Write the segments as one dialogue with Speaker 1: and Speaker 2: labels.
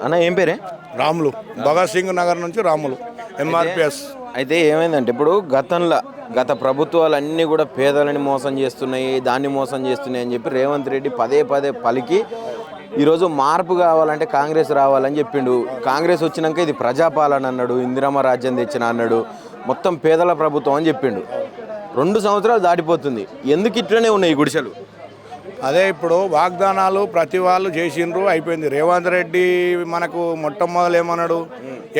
Speaker 1: అన్న ఏం పేరే?
Speaker 2: రాములు, భగత్ సింగ్ నగర్ నుంచి రాములు, ఎంఆర్పిఎస్.
Speaker 1: అయితే ఏమైందంటే ఇప్పుడు గత ప్రభుత్వాలు అన్నీ కూడా పేదలని మోసం చేస్తున్నాయి, దాన్ని మోసం చేస్తున్నాయి అని చెప్పి రేవంత్ రెడ్డి పదే పదే పలికి ఈరోజు మార్పు కావాలంటే కాంగ్రెస్ రావాలని చెప్పిండు. కాంగ్రెస్ వచ్చినాక ఇది ప్రజాపాలన అన్నాడు, ఇందిరమ్మ రాజ్యం తెచ్చిన అన్నాడు, మొత్తం పేదల ప్రభుత్వం అని చెప్పిండు. 2 సంవత్సరాలు దాటిపోతుంది, ఎందుకు ఇట్లనే ఉన్నాయి ఈ గుడిసెలు?
Speaker 2: అదే ఇప్పుడు వాగ్దానాలు ప్రతి వాళ్ళు చేసిండ్రు, అయిపోయింది. రేవంత్ రెడ్డి మనకు మొట్టమొదలు ఏమన్నాడు,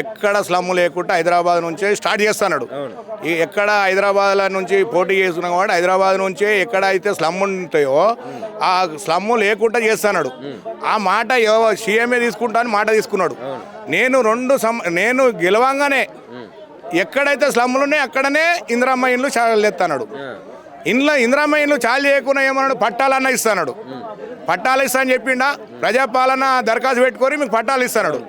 Speaker 2: ఎక్కడ స్లమ్ లేకుండా హైదరాబాద్ నుంచే స్టార్ట్ చేస్తున్నాడు. ఎక్కడ హైదరాబాద్ నుంచి పోటీ చేస్తున్నాం కాబట్టి హైదరాబాద్ నుంచే ఎక్కడ అయితే స్లమ్ ఉంటాయో ఆ స్లమ్ లేకుండా చేస్తున్నాడు. ఆ మాట సీఎంఏ తీసుకుంటా అని మాట తీసుకున్నాడు. నేను గెలవంగానే ఎక్కడైతే స్లమ్లు ఉన్నాయో అక్కడనే ఇందిరమ్మ ఇండ్లు ఎత్తాడు. ఇందిరమ్మ ఇండ్లు చాలు చేయకుండా ఏమన్నాడు, పట్టాలన్నా ఇస్తాడు. పట్టాలు ఇస్తా అని చెప్పిండా, ప్రజాపాలన దరఖాస్తు పెట్టుకొని మీకు పట్టాలు ఇస్తాడు.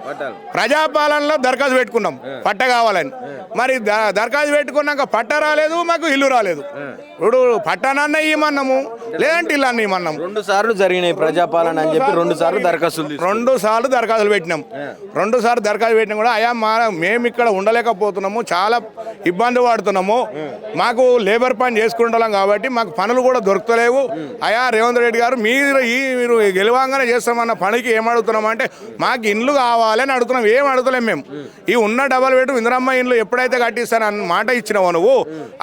Speaker 2: ప్రజాపాలనలో దరఖాస్తు పెట్టుకున్నాం పట్ట కావాలని. మరి దరఖాస్తు పెట్టుకున్నాక పట్ట రాలేదు, మాకు ఇల్లు రాలేదు. ఇప్పుడు పట్టానన్న ఇవ్వమన్నాము, లేదంటే ఇల్లు అన్న ఇవ్వమన్నాము.
Speaker 1: 2 సార్లు జరిగినాయి ప్రజాపాలన అని చెప్పి 2 సార్లు దరఖాస్తులు
Speaker 2: 2 సార్లు దరఖాస్తులు పెట్టినాం. 2 సార్లు దరఖాస్తు పెట్టినా కూడా అయ్యా మేము ఇక్కడ ఉండలేకపోతున్నాము, చాలా ఇబ్బంది పడుతున్నాము, మాకు లేబర్ పని చేసుకుంటాం కాబట్టి మాకు పనులు కూడా దొరుకుతలేవు. అయ్యా రేవంత్ రెడ్డి గారు మీరు గెలవంగానే చేస్తామన్న పనికి ఏం అడుగుతున్నాం అంటే మాకు ఇండ్లు కావాలని అడుగుతున్నాం, ఏం అడుగుతలేం మేము. ఈ ఉన్న డబల్ బెడ్రూమ్ ఇందిరమ్మ ఇండ్లు ఎప్పుడైతే కట్టిస్తానని మాట ఇచ్చినావు నువ్వు,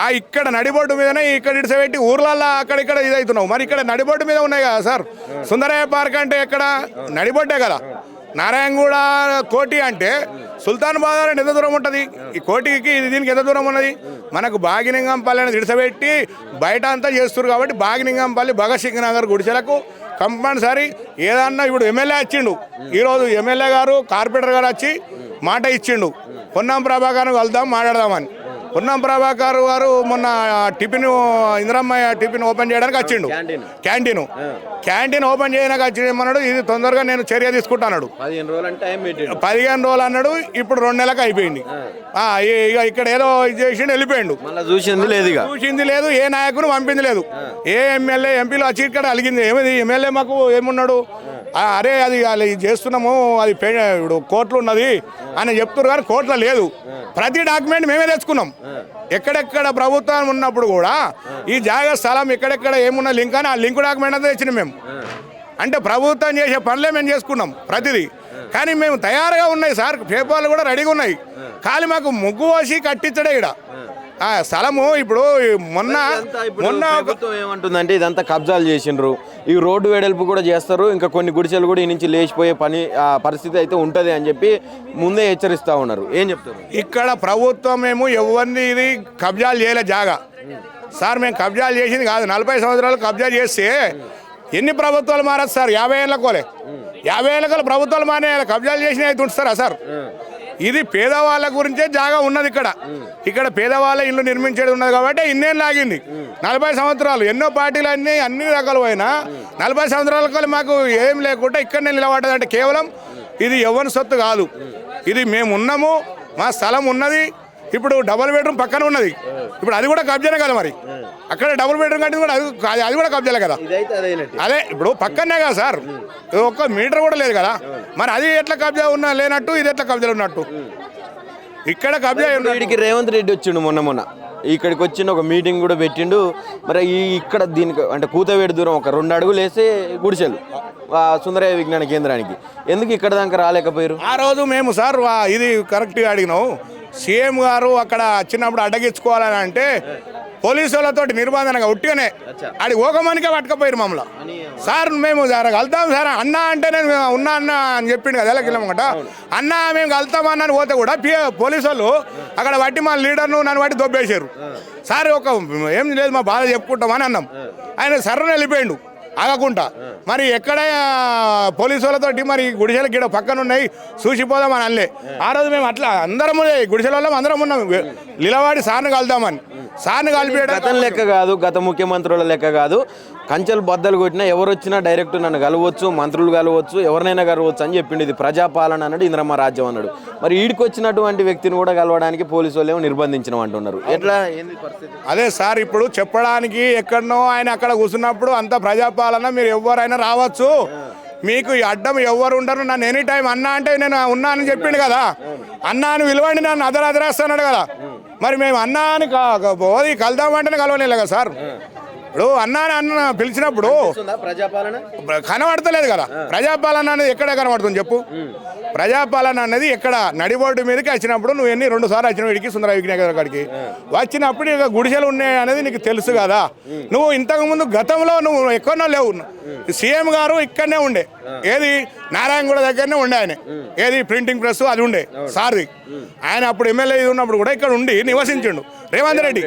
Speaker 2: ఆ ఇక్కడ నడిబొడ్డు మీదనే ఇక్కడ ఇడిసబెట్టి ఊర్లల్లో అక్కడిక్కడ ఇదవుతున్నావు. మరి ఇక్కడ నడిబొడ్డు మీద ఉన్నాయి కదా సార్, సుందరయ్య పార్క్ అంటే ఎక్కడ నడిబొడ్డే కదా. నారాయణగూడ కోటి అంటే సుల్తాన్ బాజార్ అంటే ఎంత దూరం ఉంటుంది, ఈ కోటికి దీనికి ఎంత దూరం ఉన్నది. మనకు బాగిలింగంపల్లి అని విడిసబెట్టి బయట అంతా చేస్తున్నారు కాబట్టి బాగిలింగంపల్లి భగత్ సింగ్ నగర్ గుడిసెలకు కంపల్సరీ ఏదన్నా. ఇప్పుడు ఎమ్మెల్యే వచ్చిండు, ఈరోజు ఎమ్మెల్యే గారు కార్పొరేటర్ గారు వచ్చి మాట ఇచ్చిండు, పొన్నం ప్రభాకర్ వెళ్దాం మాట్లాడదామని. పొన్నం ప్రభాకర్ గారు మొన్న టిఫిన్ ఇందిరమ్మ టిఫిన్ ఓపెన్ చేయడానికి వచ్చిండు, క్యాంటీన్ ఓపెన్ చేయడానికి వచ్చిమన్నాడు. ఇది తొందరగా నేను చర్య తీసుకుంటాడు. 15 రోజులు అన్నాడు, ఇప్పుడు 2 నెలలకు అయిపోయింది. ఇక ఇక్కడ ఏదో ఇది చేసి వెళ్ళిపోయిండు, చూసింది లేదు, ఏ నాయకుని పంపింది లేదు, ఏ ఎమ్మెల్యే ఎంపీలు వచ్చి ఇక్కడ అలిగింది. ఏమిది ఎమ్మెల్యే మాకు ఏమున్నాడు, అరే అది చేస్తున్నాము, అది ఇప్పుడు కోర్టులు ఉన్నది అని చెప్తున్నారు కానీ కోర్టులో లేదు. ప్రతి డాక్యుమెంట్ మేమే తెచ్చుకున్నాం. ఎక్కడెక్కడ ప్రభుత్వం ఉన్నప్పుడు కూడా ఈ జాగా స్థలం ఎక్కడెక్కడ ఏమున్న లింక్ అని ఆ లింక్ డాక్యుమెంట్ అంతా తెచ్చినాం మేము. అంటే ప్రభుత్వం చేసే పనులే మేము చేసుకున్నాం ప్రతిదీ. కానీ మేము తయారుగా ఉన్నాయి సార్, పేపర్లు కూడా రెడీగా ఉన్నాయి, కానీ మాకు ముగ్గు పోసి కట్టించడే ఇక్కడ స్థలము. ఇప్పుడు మొన్న
Speaker 1: ఏమంటుందంటే ఇదంతా కబ్జాలు చేసిండ్రు, ఈ రోడ్డు వెడల్పు కూడా చేస్తారు, ఇంకా కొన్ని గుడిసెలు కూడా ఈ నుంచి లేచిపోయే పరిస్థితి అయితే ఉంటుంది అని చెప్పి ముందే హెచ్చరిస్తూ ఉన్నారు. ఏం చెప్తారు?
Speaker 2: ఇక్కడ ప్రభుత్వం మేము ఎవరిని ఇది కబ్జాలు చేయలే జాగా సార్. మేము కబ్జాలు చేసింది కాదు, 40 సంవత్సరాలు కబ్జా చేస్తే ఎన్ని ప్రభుత్వాలు మారదు సార్. 50 ఏళ్ళకోలే 50 ఏళ్ళకోలే ప్రభుత్వాలు మానే కబ్జాలు చేసినవి అయితే ఉంచుతారా సార్? ఇది పేదవాళ్ళ గురించే జాగా ఉన్నది. ఇక్కడ పేదవాళ్ళ ఇల్లు నిర్మించేది ఉన్నది కాబట్టి ఇన్నేళ్ళు ఆగింది. 40 సంవత్సరాలు ఎన్నో పార్టీలు అన్ని రకాలు అయినా 40 సంవత్సరాల మాకు ఏం లేకుండా ఇక్కడనే నిలబడ్డదంటే కేవలం ఇది ఎవరి సొత్తు కాదు, ఇది మేము ఉన్నాము, మా స్థలం ఉన్నది. ఇప్పుడు డబుల్ బెడ్రూమ్ పక్కన ఉన్నది, ఇప్పుడు అది కూడా కబ్జానే కదా. మరి అక్కడ డబుల్ బెడ్రూమ్ కంటే కూడా అది కూడా కబ్జాలే కదా. అదే ఇప్పుడు పక్కనే కదా సార్, 1 మీటర్ కూడా లేదు కదా. మరి అది ఎట్లా కబ్జా లేనట్టు, ఇది ఎట్లా కబ్జాలు ఉన్నట్టు? ఇక్కడ కబ్జా.
Speaker 1: వీడికి రేవంత్ రెడ్డి వచ్చిండు మొన్న ఇక్కడికి వచ్చిండు, ఒక మీటింగ్ కూడా పెట్టిండు. మరి ఇక్కడ దీనికి అంటే కూతవేడి దూరం ఒక 2 అడుగులు వేస్తే గుడిసెలు సుందరయ్య విజ్ఞాన కేంద్రానికి ఎందుకు ఇక్కడ దాకా రాలేకపోయారు?
Speaker 2: ఆ రోజు మేము సార్ ఇది కరెక్ట్గా అడిగినావు. సీఎం గారు అక్కడ వచ్చినప్పుడు అడ్డగించుకోవాలని అంటే పోలీసులతో నిర్బంధనగా ఉట్టిగానే ఆడి ఓకమానికే పట్టుకపోయారు మమ్మల్ని. సార్ మేము వెళ్తాం సార్ అన్న అంటే నేను ఉన్నా అన్న అని చెప్పిండు కదా కిలోమీట అన్న, మేము వెళ్తామన్నాను పోతే కూడా పోలీసు వాళ్ళు అక్కడ బట్టి మా లీడర్ను నన్ను బట్టి దొబ్బేశారు. సార్ ఏం లేదు మా బాధ చెప్పుకుంటామని అన్నాం. ఆయన సర్రని వెళ్ళిపోయిండు ఆగకుండా. మరి ఎక్కడ పోలీసు వాళ్ళతోటి మరి గుడిసెల గిడ పక్కన ఉన్నాయి చూసిపోదామని అనలే. ఆ రోజు మేము అట్లా అందరం గుడిసెల వల్ల అందరం ఉన్నాం, నిలబడి సార్ని కలుద్దామని. సార్ని కలిపేయడం
Speaker 1: లెక్క కాదు, గత ముఖ్యమంత్రుల లెక్క కాదు. కంచెలు బద్దలు కొట్టినా ఎవరు వచ్చినా డైరెక్ట్ నన్ను కలవచ్చు, మంత్రులు కలవచ్చు, ఎవరినైనా కలవచ్చు అని చెప్పిండు. ఇది ప్రజాపాలన అన్నాడు, ఇందిరమ్మ రాజ్యం అన్నాడు. మరి ఈడికి వచ్చినటువంటి వ్యక్తిని కూడా కలవడానికి పోలీసు వాళ్ళు ఏమో నిర్బంధించడం అంటున్నారు. ఎట్లా ఏంది పరిస్థితి?
Speaker 2: అదే సార్ ఇప్పుడు చెప్పడానికి ఎక్కడనో ఆయన అక్కడ కూర్చున్నప్పుడు అంత ప్రజాపాలన మీరు ఎవరైనా రావచ్చు, మీకు ఈ అడ్డం ఎవరు ఉండరు, నన్ను ఎనీ టైం అన్నా అంటే నేను ఉన్నా అని చెప్పిండు కదా, అన్నా అని విలువండి నన్ను అదరాస్తున్నాడు కదా. మరి మేము అన్నా అని పోది కలుద్దామంటేనే కలవలేదు కదా సార్. ఇప్పుడు అన్న పిలిచినప్పుడు
Speaker 1: ప్రజాపాలన
Speaker 2: కనబడతలేదు కదా. ప్రజాపాలన అనేది ఎక్కడ కనబడుతుంది చెప్పు. ప్రజాపాలన అనేది ఎక్కడ నడిబోర్డు మీదకి వచ్చినప్పుడు నువ్వు 2 సార్లు వచ్చిన వీడికి సుందర విఘ్నేశ్వర కాడికి వచ్చినప్పుడు ఇక గుడిసెలు ఉన్నాయి అనేది నీకు తెలుసు కదా. నువ్వు ఇంతకుముందు గతంలో నువ్వు ఎక్కడో లేవు. సీఎం గారు ఇక్కడనే ఉండే, ఏది నారాయణగూడ దగ్గరనే ఉండే ఆయన, ఏది ప్రింటింగ్ ప్రెస్ అది ఉండే సార్ది. ఆయన అప్పుడు ఎమ్మెల్యే ఉన్నప్పుడు కూడా ఇక్కడ ఉండి నివసించిండు రేవంత్ రెడ్డి.